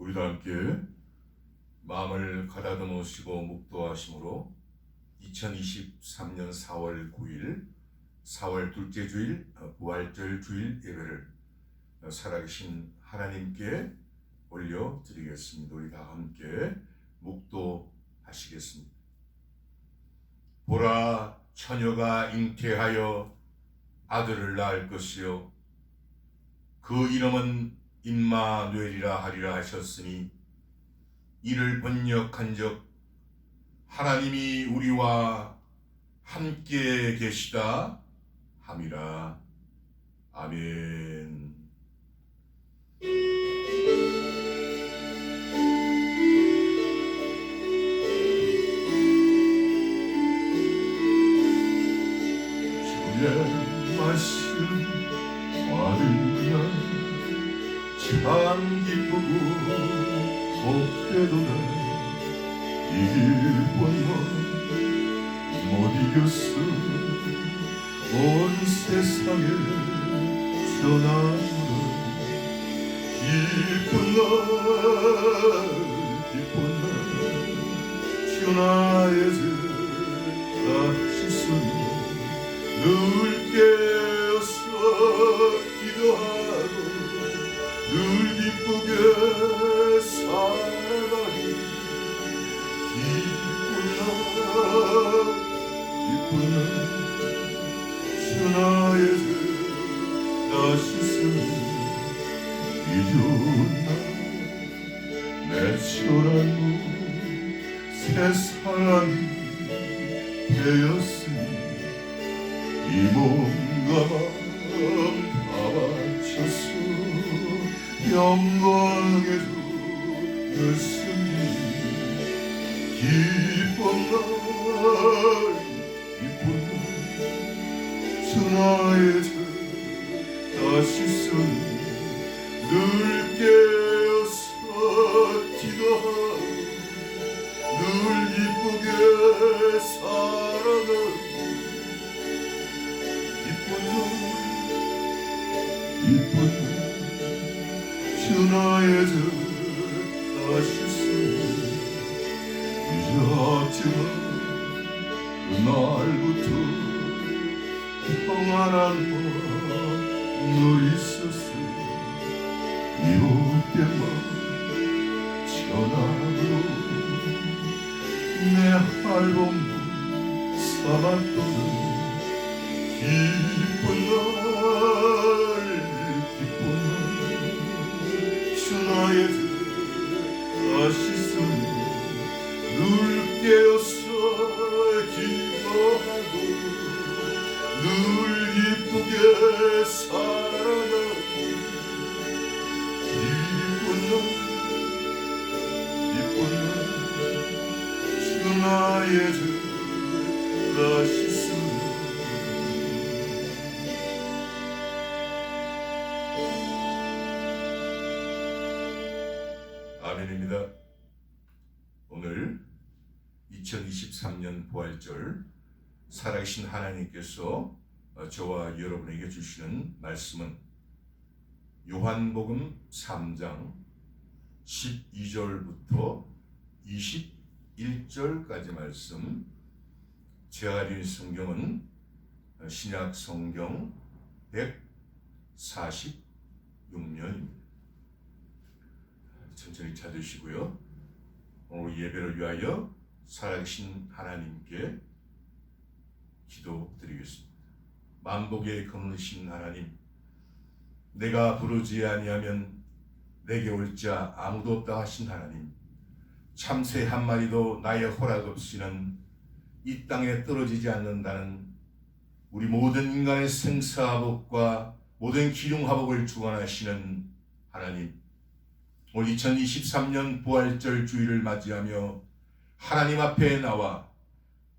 우리도 함께 마음을 가다듬으시고 묵도하심으로 2023년 4월 9일 4월 둘째 주일 부활절 주일 예배를 살아계신 하나님께 올려드리겠습니다. 우리 다 함께 묵도하시겠습니다. 보라, 처녀가 잉태하여 아들을 낳을 것이요 그 이름은 임마누엘이라 하리라 하셨으니 이를 번역한즉 하나님이 우리와 함께 계시다 함이라. 아멘. 주의 말씀 받으라 참 기쁘고 복되도다. 이 번만 못 이겼어 온 세상에 전하노라. 기쁜 날 주 나의 죄 다 씻으니 늘 깨어서 기도하고 늘 기쁘게 살아가니 기쁜 날 주 나의 죄 다 씻으니 잊은 날내 초라한 새 사람이 되었으니 이 몸과 마음 다 바쳐서 영광의 주 예수님. 기쁜 날 주 나의 죄 다 씻으니 늘 깨어서 기도하고 늘 기쁘게 살아가니 기쁜 주 나의 죄 다 씻으니 잊었지만 그날부터 평안한 마음을 있었어. 이웃들만 전함으로 내 할멈 삼았도는 기쁜 날 주 나의 죄 다 씻으니 늘 깨어서 기도하고 늘 기쁘게 살아가니 기쁜 날 주 나의 죄 다 씻으니. 아멘입니다. 오늘 2023년 부활절 살아계신 하나님께서 저와 여러분에게 주시는 말씀은 요한복음 3장 12절부터 21절까지 말씀. 제가 읽은 성경은 신약 성경 146면입니다. 천천히 찾으시고요. 오늘 예배를 위하여 살아계신 하나님께 기도드리겠습니다. 만복에 거느신 하나님, 내가 부르지 아니하면 내게 올 자 아무도 없다 하신 하나님, 참새 한 마리도 나의 허락 없이는 이 땅에 떨어지지 않는다는 우리 모든 인간의 생사화복과 모든 기lum화복을 주관하시는 하나님, 올 2023년 부활절 주일을 맞이하며 하나님 앞에 나와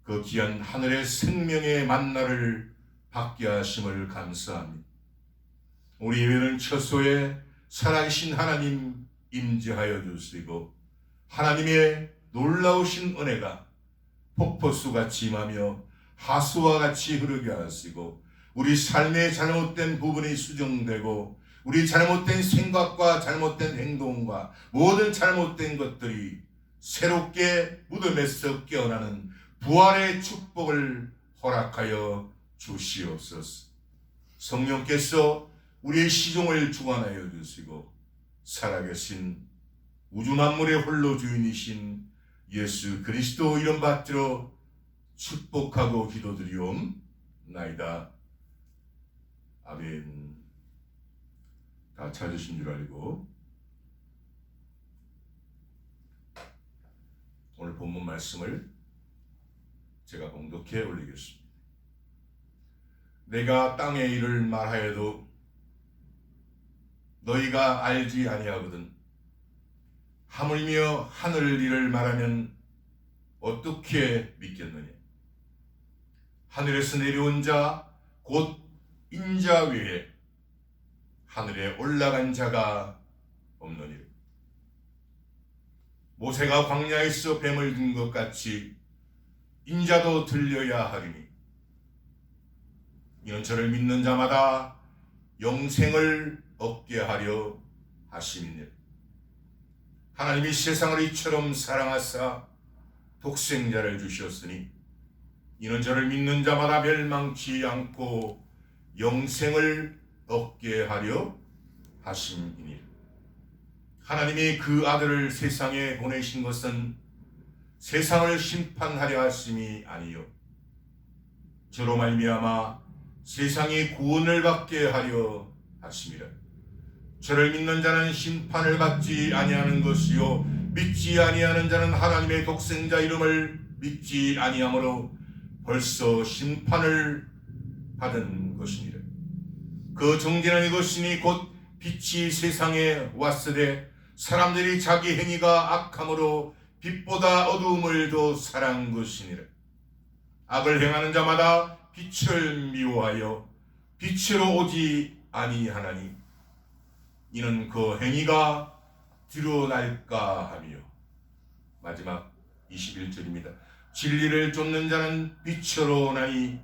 그 귀한 하늘의 생명의 만나를 받게 하심을 감사합니다. 우리 예배는 처소에 살아계신 하나님 임재하여 주시고 하나님의 놀라우신 은혜가 폭포수같이 임하며 하수와 같이 흐르게 하시고 우리 삶의 잘못된 부분이 수정되고 우리 잘못된 생각과 잘못된 행동과 모든 잘못된 것들이 새롭게 무덤에서 깨어나는 부활의 축복을 허락하여 주시옵소서. 성령께서 우리의 시종을 주관하여 주시고 살아계신 우주 만물의 홀로 주인이신 예수 그리스도 이름 받들어 축복하고 기도드리옵나이다. 아멘. 다 찾으신 줄 알고 오늘 본문 말씀을 제가 봉독해 올리겠습니다. 내가 땅의 일을 말하여도 너희가 알지 아니하거든 하물며 하늘 일을 말하면 어떻게 믿겠느냐. 하늘에서 내려온 자 곧 인자 외에 하늘에 올라간 자가 없느니라. 모세가 광야에서 뱀을 든 것 같이 인자도 들려야 하리니 이는 저를 믿는 자마다 영생을 얻게 하려 하심이니라. 하나님이 세상을 이처럼 사랑하사 독생자를 주셨으니 이는 저를 믿는 자마다 멸망치 않고 영생을 얻게 하려 하심이니라. 하나님이 그 아들을 세상에 보내신 것은 세상을 심판하려 하심이 아니요 저로 말미암아 세상이 구원을 받게 하려 하심이라. 저를 믿는 자는 심판을 받지 아니하는 것이요 믿지 아니하는 자는 하나님의 독생자 이름을 믿지 아니하므로 벌써 심판을 받은 것이니라. 그 정죄는 이것이니 곧 빛이 세상에 왔으되 사람들이 자기 행위가 악함으로 빛보다 어두움을 더 사랑한 것이니라. 악을 행하는 자마다 빛을 미워하여 빛으로 오지 아니하나니 이는 그 행위가 드러날까 하며. 마지막 21절입니다. 진리를 쫓는 자는 빛으로 오나니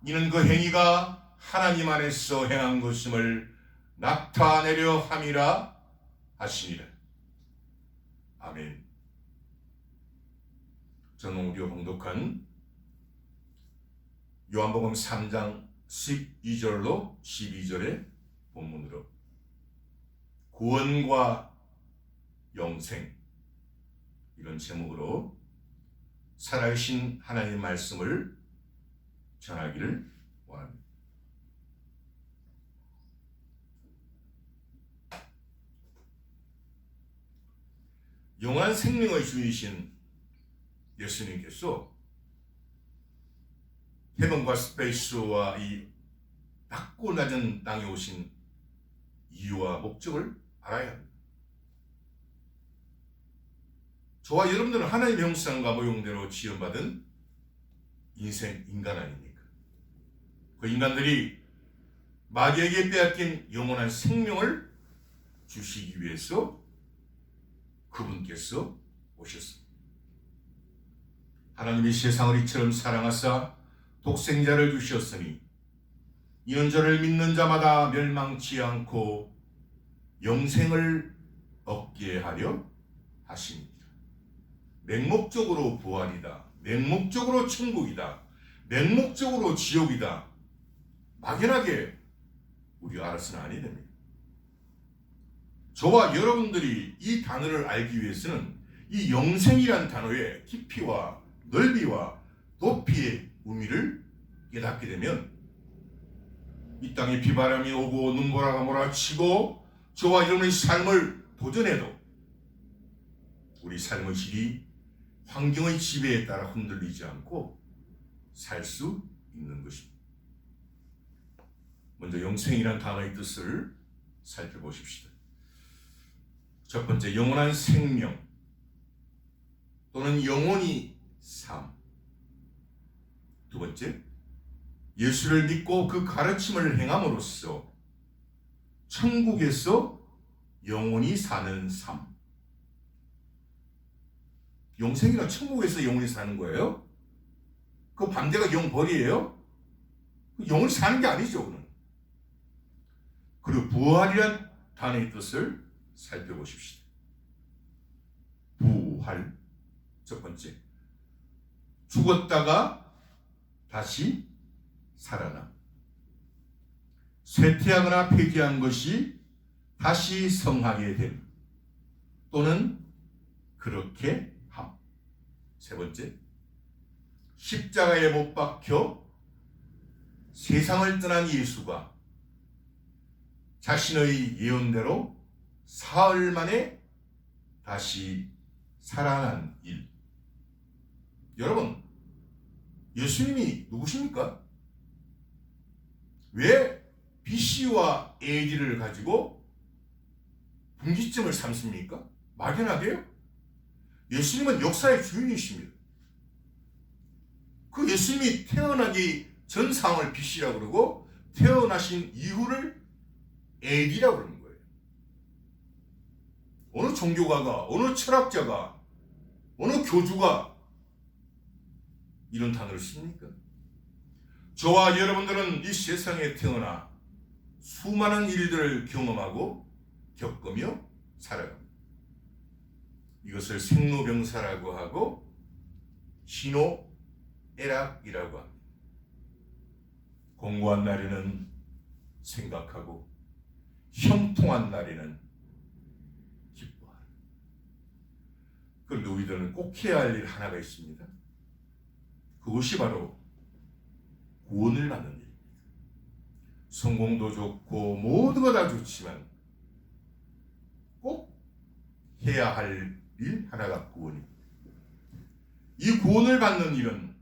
이는 그 행위가 하나님 안에서 행한 것임을 나타내려 함이라 하시니라. 아멘. 저는 오디오 봉독한 요한복음 3장 12절로 12절의 본문으로 구원과 영생 이런 제목으로 살아계신 하나님의 말씀을 전하기를 원합니다. 영원한 생명의 주이신 예수님께서 헤븐과 스페이스와 이 낮고 낮은 땅에 오신 이유와 목적을 알아야 합니다. 저와 여러분들은 하나님의 형상과 모형대로 지음받은 인간 아닙니까? 그 인간들이 마귀에게 빼앗긴 영원한 생명을 주시기 위해서 그분께서 오셨습니다. 하나님이 세상을 이처럼 사랑하사 독생자를 주셨으니 이는 저를 믿는 자마다 멸망치 않고 영생을 얻게 하려 하십니다. 맹목적으로 부활이다. 맹목적으로 천국이다. 맹목적으로 지옥이다. 막연하게 우리가 알아서는 아니 됩니다. 저와 여러분들이 이 단어를 알기 위해서는 이 영생이란 단어의 깊이와 넓이와 높이의 의미를 깨닫게 되면 이 땅에 비바람이 오고 눈보라가 몰아치고 저와 여러분의 삶을 도전해도 우리 삶의 질이 환경의 지배에 따라 흔들리지 않고 살 수 있는 것입니다. 먼저 영생이란 단어의 뜻을 살펴보십시다. 첫 번째, 영원한 생명 또는 영원히 삶. 두 번째, 예수를 믿고 그 가르침을 행함으로써 천국에서 영원히 사는 삶. 영생이란 천국에서 영원히 사는 거예요? 그 반대가 영벌이에요? 영원히 사는 게 아니죠. 그는. 그리고 부활이란 단어의 뜻을 살펴보십시다. 부활, 첫 번째, 죽었다가 다시 살아나. 쇠퇴하거나 폐지한 것이 다시 성하게 됨, 또는 그렇게 함. 세 번째, 십자가에 못 박혀 세상을 떠난 예수가 자신의 예언대로 사흘 만에 다시 살아난 일. 여러분, 예수님이 누구십니까? 왜 BC와 AD를 가지고 분기점을 삼습니까? 막연하게요? 예수님은 역사의 주인이십니다. 그 예수님이 태어나기 전 상황을 BC라고 그러고 태어나신 이후를 AD라고 그러는 거예요. 어느 종교가가, 어느 철학자가, 어느 교주가 이런 단어를 씁니까? 저와 여러분들은 이 세상에 태어나 수많은 일들을 경험하고 겪으며 살아갑니다. 이것을 생로병사라고 하고 희노애락이라고 합니다. 공고한 날에는 생각하고 형통한 날에는 기뻐하라. 그런데 우리들은 꼭 해야 할 일 하나가 있습니다. 그것이 바로 구원을 받는 일입니다. 성공도 좋고 모든 거 다 좋지만 꼭 해야 할 일 하나가 구원입니다. 이 구원을 받는 일은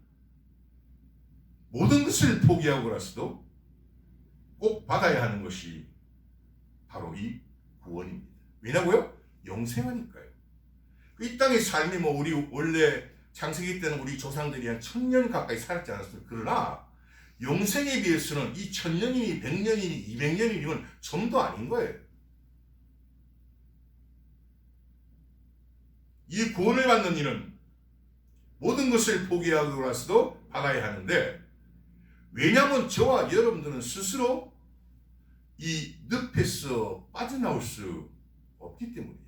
모든 것을 포기하고라서도 꼭 받아야 하는 것이 바로 이 구원입니다. 왜냐고요? 영생하니까요. 이 땅의 삶이 우리 원래 창세기 때는 우리 조상들이 한 1000년 가까이 살았지 않았습니까? 그러나 영생에 비해서는 이 1000년이니 100년이니 200년이니 이건 점도 아닌 거예요. 이 구원을 받는 일은 모든 것을 포기하고라서도 받아야 하는데, 왜냐하면 저와 여러분들은 스스로 이 늪에서 빠져나올 수 없기 때문이에요.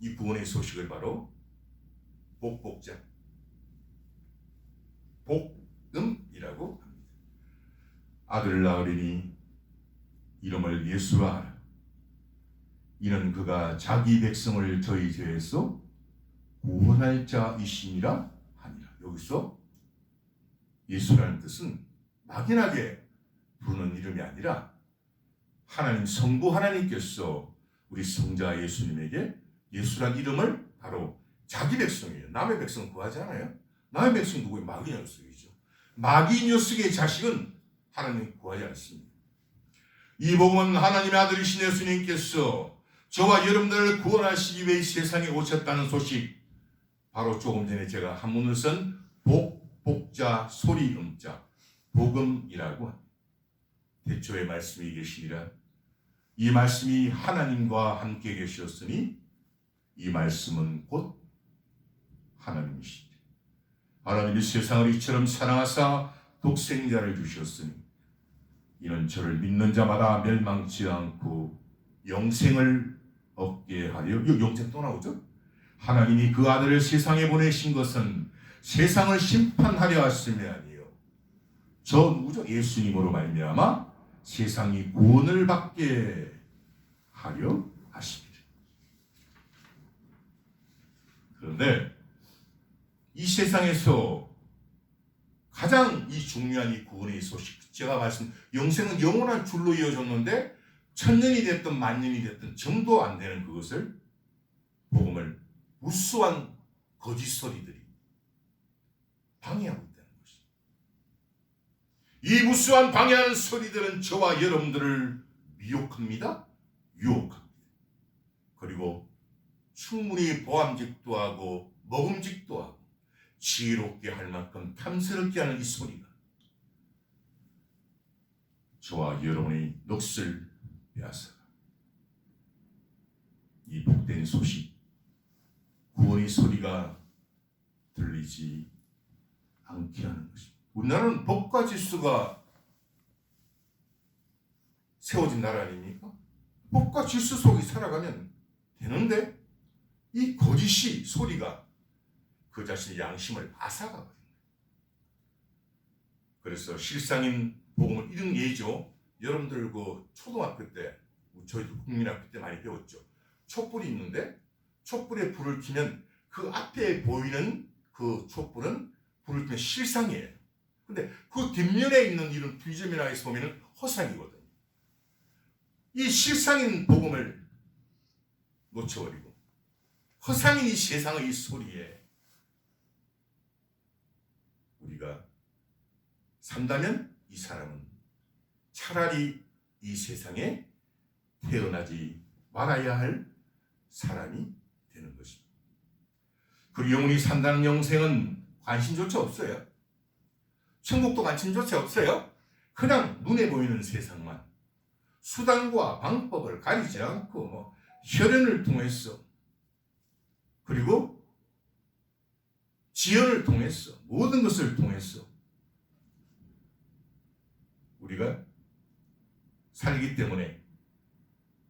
이 구원의 소식을 바로 복복자, 복음이라고 합니다. 아들 낳으리니 이름을 예수라 하라. 이는 그가 자기 백성을 저희 죄에서 구원할 자이시니라 하니라. 여기서 예수라는 뜻은 막연하게 부르는 이름이 아니라 하나님 성부 하나님께서 우리 성자 예수님에게 예수란 이름을 바로 자기 백성이에요. 남의 백성 구하지 않아요? 남의 백성 누구예요? 마귀 녀석이죠. 마귀 녀석의 자식은 하나님 구하지 않습니다. 이 복음은 하나님의 아들이신 예수님께서 저와 여러분들을 구원하시기 위해 이 세상에 오셨다는 소식, 바로 조금 전에 제가 한문을 쓴 복자 소리 음자 복음이라고 합니다. 태초에 말씀이 계시니라. 이 말씀이 하나님과 함께 계셨으니 이 말씀은 곧 하나님이시다. 하나님이 세상을 이처럼 사랑하사 독생자를 주셨으니 이는 저를 믿는 자마다 멸망치 않고 영생을 얻게 하려. 여기 영생 또 나오죠? 하나님이 그 아들을 세상에 보내신 것은 세상을 심판하려 하심이 아니요 저 누구죠? 예수님으로 말미암아 세상이 구원을 받게 하려 하십니다. 그런데 이 세상에서 가장 이 중요한 이 구원의 소식, 제가 말씀, 영생은 영원한 줄로 이어졌는데 1000년이 됐든 10,000년이 됐든 정도 안 되는 그것을, 복음을 무수한 거짓 소리들이 방해하고 있다는 것입니다. 이 무수한 방해하는 소리들은 저와 여러분들을 미혹합니다. 유혹합니다. 그리고 충분히 보암직도 하고 먹음직도 하고 지혜롭게 할 만큼 탐스럽게 하는 이 소리가 저와 여러분의 넋을 빼앗아 이 복된 소식, 구원의 소리가 들리지 않게 하는 것입니다. 우리나라는 법과 질서가 세워진 나라 아닙니까? 법과 질서 속에 살아가면 되는데 이 거짓이 소리가 그 자신의 양심을 앗아가거든요. 그래서 실상인 복음은 이런 예죠. 여러분들 그 초등학교 때, 저희도 국민학교 때 많이 배웠죠. 촛불이 있는데 촛불에 불을 켜면 그 앞에 보이는 그 촛불은 불을 켜면 실상이에요. 근데 그 뒷면에 있는 이런 비점이나 해서 보면 허상이거든요. 이 실상인 복음을 놓쳐버리고 허상인 이 세상의 이 소리에 우리가 산다면 이 사람은 차라리 이 세상에 태어나지 말아야 할 사람이 되는 것입니다. 그리고 영원히 산다는 영생은 관심조차 없어요. 천국도 관심조차 없어요. 그냥 눈에 보이는 세상만 수단과 방법을 가리지 않고 혈연을 통해서 그리고 지연을 통해서 모든 것을 통해서 우리가 살기 때문에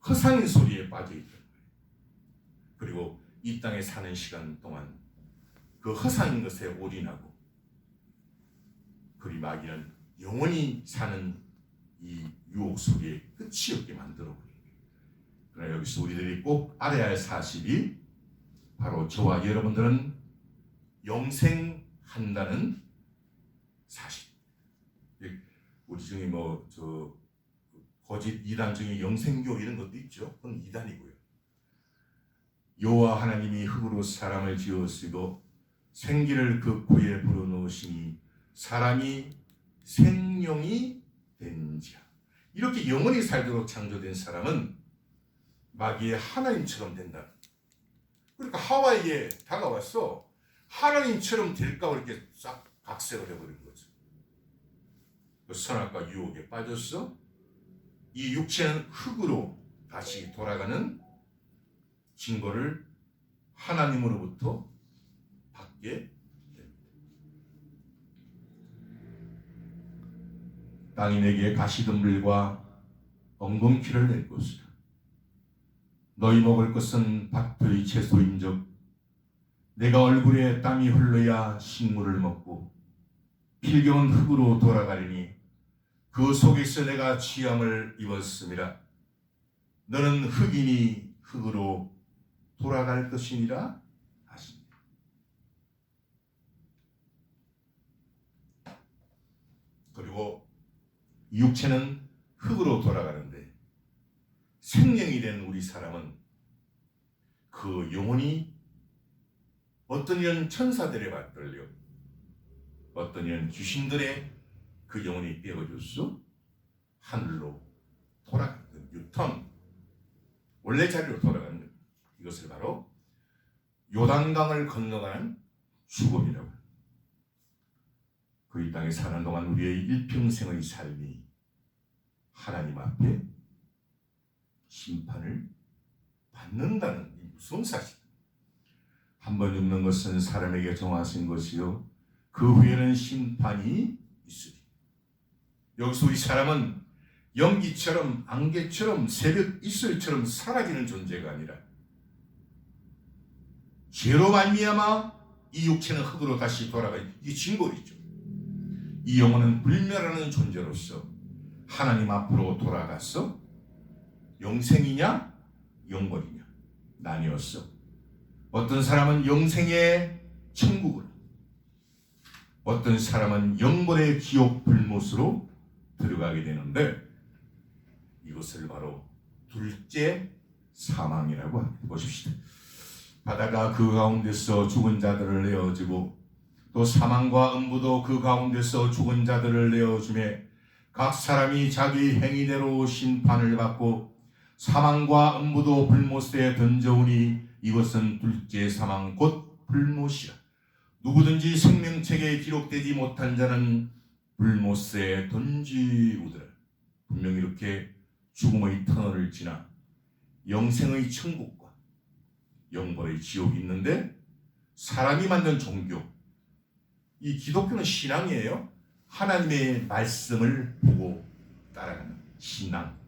허상인 소리에 빠져있는 거예요. 그리고 이 땅에 사는 시간 동안 그 허상인 것에 올인하고 그리 마귀는 영원히 사는 이 유혹 속에 끝이 없게 만들어버립니다. 그러나 여기서 우리들이 꼭 알아야 할 사실이 바로 저와 여러분들은 영생한다는 사실. 우리 중에 거짓 이단 중에 영생교 이런 것도 있죠. 그건 이단이고요. 여호와 하나님이 흙으로 사람을 지으시고 생기를 그 코에 불어넣으시니 사람이 생명이 된지라. 이렇게 영원히 살도록 창조된 사람은 마귀의 하나님처럼 된다. 그러니까 하와에게 다가와서 하나님처럼 될까 이렇게 싹 각색을 해버린 거죠. 그 선악과 유혹에 빠져서 이 육체는 흙으로 다시 돌아가는 증거를 하나님으로부터 받게 됩니다. 땅이 내게 가시덤불과 엉겅퀴를 낼 것이라. 너희 먹을 것은 밭의 채소인즉 내가 얼굴에 땀이 흘러야 식물을 먹고 필경은 흙으로 돌아가리니 그 속에서 내가 취함을 입었음이라. 너는 흙이니 흙으로 돌아갈 것이니라 하십니다. 그리고 육체는 흙으로 돌아가는데 생명이 된 우리 사람은 그 영혼이 어떤 이런 천사들의 받들려 어떤 이런 귀신들의 그 영혼이 빼어져서 하늘로 돌아가는 유턴, 원래 자리로 돌아가는 것. 이것을 바로 요단강을 건너가는 죽음이라고 합니다. 그 이 땅에 사는 동안 우리의 일평생의 삶이 하나님 앞에 심판을 받는다는 이 무서운 사실. 한 번 죽는 것은 사람에게 정하신 것이요 그 후에는 심판이 있으리. 여기서 우리 사람은 연기처럼 안개처럼 새벽 이슬처럼 사라지는 존재가 아니라 죄로 말미암아 이 육체는 흙으로 다시 돌아가는 이게 징벌이죠. 이 영혼은 불멸하는 존재로서 하나님 앞으로 돌아가서 영생이냐 영벌이냐 나뉘었어. 어떤 사람은 영생의 천국으로, 어떤 사람은 영벌의 지옥 불못으로 들어가게 되는데 이것을 바로 둘째 사망이라고 합니다. 보십시다. 바다가 그 가운데서 죽은 자들을 내어주고 또 사망과 음부도 그 가운데서 죽은 자들을 내어주매 각 사람이 자기 행위대로 심판을 받고 사망과 음부도 불못에 던져오니 이것은 둘째 사망 곧 불못이라. 누구든지 생명책에 기록되지 못한 자는 불못에 던지우더라. 분명히 이렇게 죽음의 터널을 지나 영생의 천국과 영벌의 지옥이 있는데 사람이 만든 종교, 이 기독교는 신앙이에요. 하나님의 말씀을 보고 따라가는 신앙.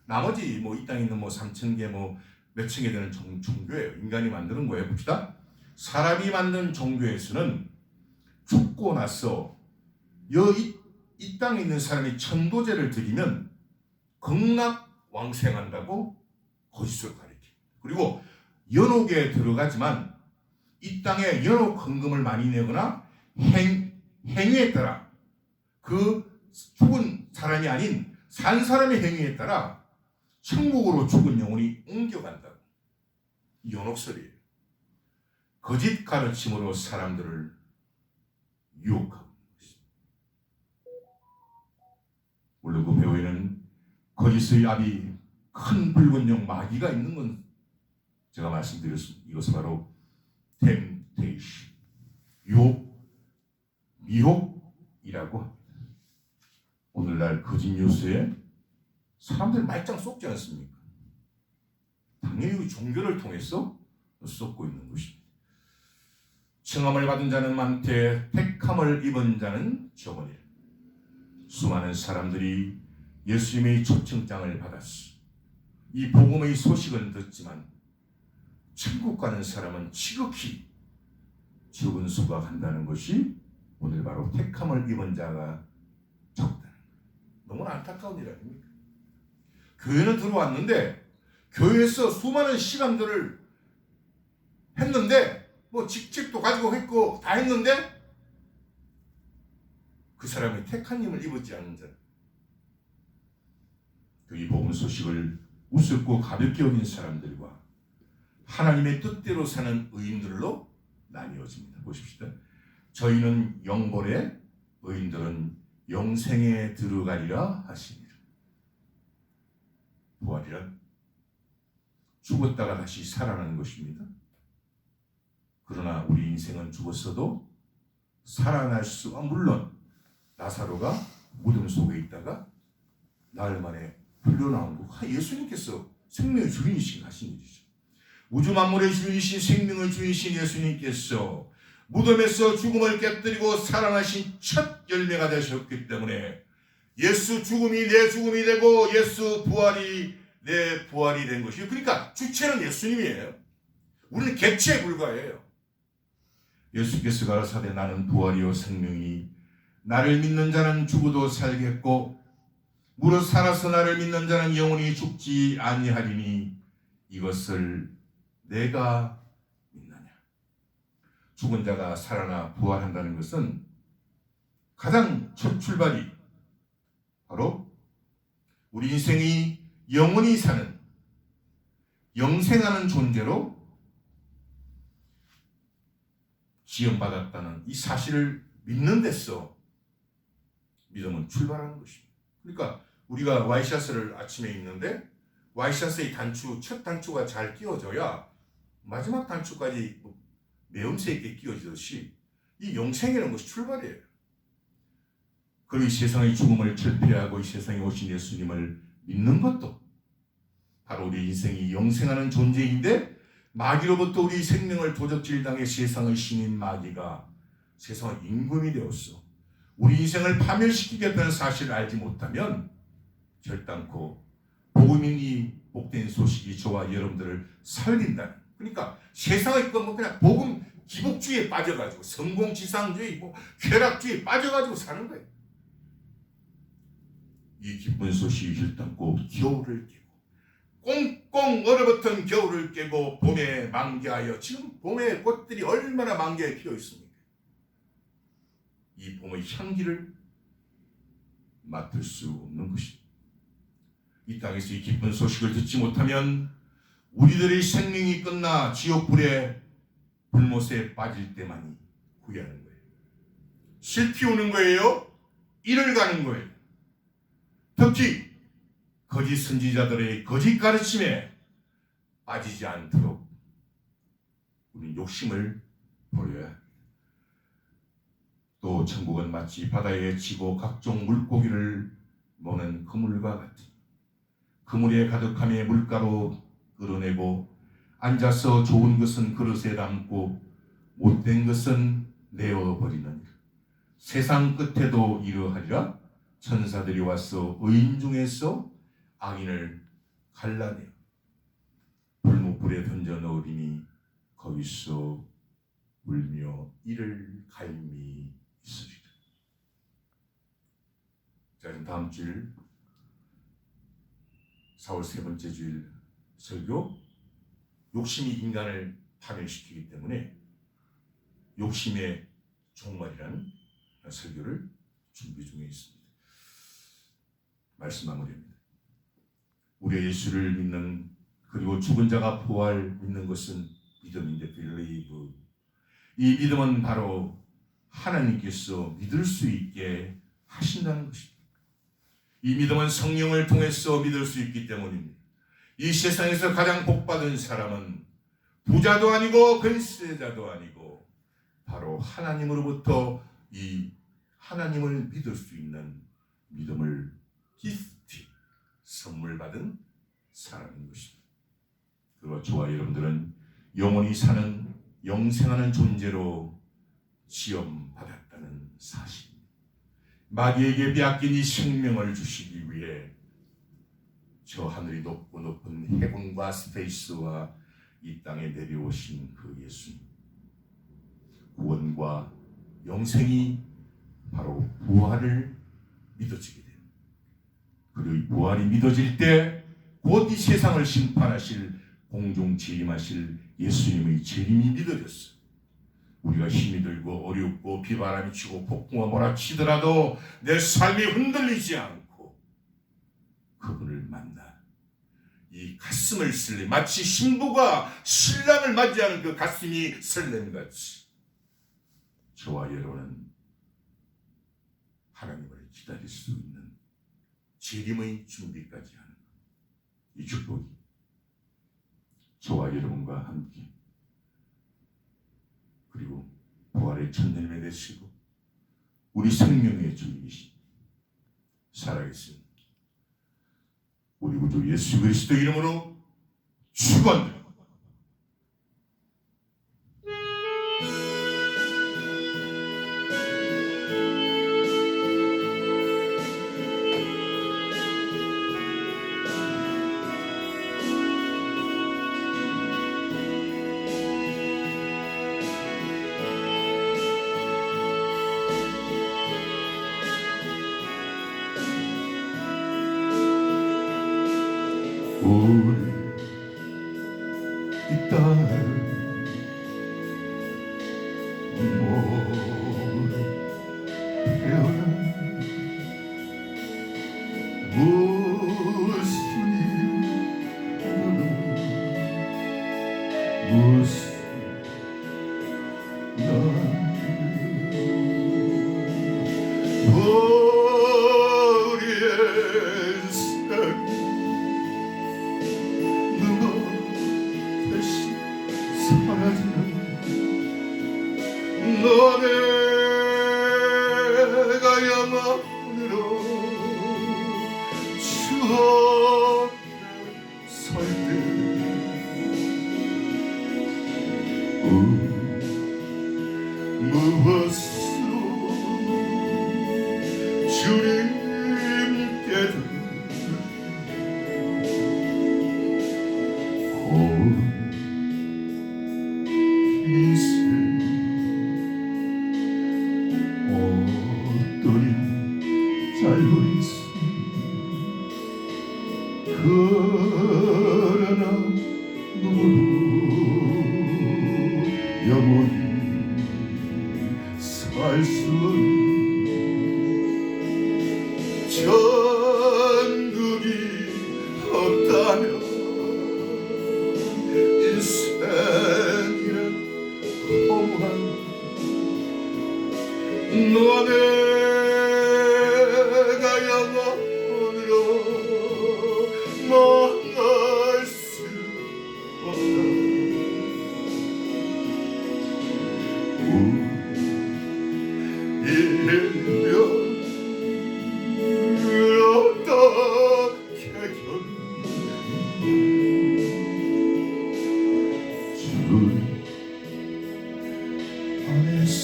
나머지 뭐 이 땅에 있는 뭐 3,000개 뭐 몇천 개 되는 종교예요. 인간이 만드는 거예요. 봅시다. 사람이 만든 종교에서는 죽고 나서 이 땅에 있는 사람이 천도제를 드리면 극락왕생한다고 거짓으로 가르쳐요. 그리고 연옥에 들어가지만 이 땅에 연옥 헌금을 많이 내거나 행위에 따라 그 죽은 사람이 아닌 산 사람의 행위에 따라 천국으로 죽은 영혼이 옮겨간다고. 연옥설이에요. 거짓 가르침으로 사람들을 유혹하고 있는 것입니다. 물론 그 배후에는 거짓의 압이 큰 붉은 영 마귀가 있는 건 제가 말씀드렸습니다. 이것은 바로 temptation, 미혹이라고 합니다. 오늘날 거짓 뉴스에 사람들 말짱 쏟지 않습니까? 당연히 종교를 통해서 쏟고 있는 것입니다. 칭함을 받은 자는 많되 택함을 입은 자는 적으니라. 수많은 사람들이 예수님의 초청장을 받았어. 이 복음의 소식은 듣지만 천국 가는 사람은 지극히 적은 수가 간다는 것이 오늘 바로 택함을 입은 자가 적다는 거예요. 너무나 안타까운 일 아닙니까? 교회는 들어왔는데 교회에서 수많은 시간들을 했는데 뭐 직책도 가지고 했고 다 했는데 그 사람이 택한 힘을 입었지 않는 자. 이 복음 소식을 우습고 가볍게 여긴 사람들과 하나님의 뜻대로 사는 의인들로 나뉘어집니다. 보십시다. 저희는 영벌에 의인들은 영생에 들어가리라 하시니라. 부활이란 죽었다가 다시 살아나는 것입니다. 그러나 우리 인생은 죽었어도 살아날 수가, 물론 라사로가 무덤 속에 있다가 나흘 만에 불려나온 거, 예수님께서 생명의 주인이신 하신 일이죠. 우주 만물의 주인이신 생명의 주인이신 예수님께서 무덤에서 죽음을 깨뜨리고 살아나신 첫 열매가 되셨기 때문에 예수 죽음이 내 죽음이 되고 예수 부활이 내 부활이 된 것이에요. 그러니까 주체는 예수님이에요. 우리는 객체에 불과해요. 예수께서 가라사대 나는 부활이요 생명이니 나를 믿는 자는 죽어도 살겠고 무릇 살아서 나를 믿는 자는 영원히 죽지 아니하리니 이것을 내가 믿느냐. 죽은 자가 살아나 부활한다는 것은 가장 첫 출발이 바로 우리 인생이 영원히 사는 영생하는 존재로 지음받았다는 이 사실을 믿는 데서 믿음은 출발하는 것입니다. 그러니까 우리가 와이셔츠를 아침에 입는데 와이셔츠의 단추, 첫 단추가 잘 끼워져야 마지막 단추까지 매음새 있게 끼워지듯이 이 영생이라는 것이 출발이에요. 그리고 이 세상의 죽음을 철폐하고 이 세상에 오신 예수님을 믿는 것도 바로 우리 인생이 영생하는 존재인데 마귀로부터 우리 생명을 도적질당해 세상의 신인 마귀가 세상의 임금이 되었어. 우리 인생을 파멸시키겠다는 사실을 알지 못하면 결단코 복음인 이 복된 소식이 저와 여러분들을 살린다는. 그러니까 세상의 건 뭐 그냥 복음 기복주의에 빠져가지고 성공지상주의, 뭐 쾌락주의에 빠져가지고 사는 거예요. 이 기쁜 소식이 결단코 겨울을 깨고 꽁꽁 얼어붙은 겨울을 깨고 봄에 만개하여, 지금 봄에 꽃들이 얼마나 만개에 피어 있습니까? 이 봄의 향기를 맡을 수 없는 것입니다. 이 땅에서 이 기쁜 소식을 듣지 못하면 우리들의 생명이 끝나 지옥불의 불못에 빠질 때만이 후회하는 거예요. 슬피 오는 거예요. 이를 가는 거예요. 특히 거짓 선지자들의 거짓 가르침에 빠지지 않도록 우리 욕심을 버려야 합니다. 또 천국은 마치 바다에 지고 각종 물고기를 모는 그물과 같으니 그물에 가득함에 물가로 끌어내고 앉아서 좋은 것은 그릇에 담고 못된 것은 내어버리느니라. 세상 끝에도 이러하리라. 천사들이 와서 의인 중에서 악인을 갈라내어 불목불에 던져 넣으리니 거기서 울며 이를 갈미 있으리라. 자, 그럼 다음 주일 4월 세 번째 주일 설교, 욕심이 인간을 파멸시키기 때문에 욕심의 종말이라는 설교를 준비 중에 있습니다. 말씀 마무리합니다. 우리의 예수를 믿는, 그리고 죽은 자가 부활 믿는 것은 믿음인데, believe. 이 믿음은 바로 하나님께서 믿을 수 있게 하신다는 것입니다. 이 믿음은 성령을 통해서 믿을 수 있기 때문입니다. 이 세상에서 가장 복받은 사람은 부자도 아니고 권세자도 아니고 바로 하나님으로부터 이 하나님을 믿을 수 있는 믿음을 기프트, 선물 받은 사람인 것입니다. 그리고 저와 여러분들은 영원히 사는 영생하는 존재로 지엄받았다는 사실입니다. 마귀에게 빼앗긴 이 생명을 주시기 위해 저 하늘이 높고 높은 해군과 스페이스와 이 땅에 내려오신 그 예수님, 구원과 영생이 바로 부활을 믿어지게 됩니다. 그리고 이 부활이 믿어질 때 곧 이 세상을 심판하실, 공중 재림하실 예수님의 재림이 믿어졌어요. 우리가 힘이 들고 어렵고 비바람이 치고 폭풍과 몰아치더라도 내 삶이 흔들리지 않고 그분을 만나 이 가슴을 설레, 마치 신부가 신랑을 맞이하는 그 가슴이 설렘같이 저와 여러분은 하나님을 기다릴 수 있는 재림의 준비까지 하는 이 축복이 저와 여러분과 함께, 그리고 부활의 천년에 되시고 우리 생명의 주이신 살아계신 우리 구주 예수 그리스도 이름으로 축원드립니다. 이 땅 몸으로 태어난 무슨 우리의 삶 너네가 영원으로 추억에 설때 무엇으로 주님께 그러나 너로 영원히 살 수 천국이 없다면 인생이란 허무한 너네가 영원으로 망할 수 없다. 일면 어떻게 견디니 주 안에서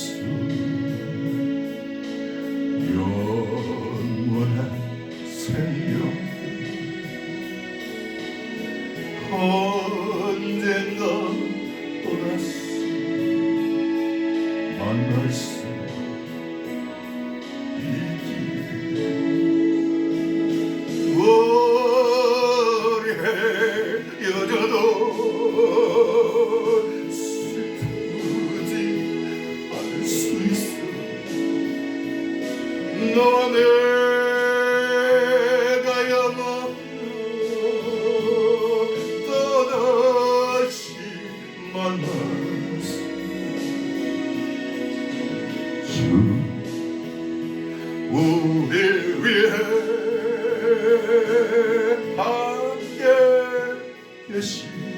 만날 수 있기를 오래 헤어져도 슬프지 않을 수 있어 너와 내가 영원히 또다시 만날 수 우리 위해 함께 계신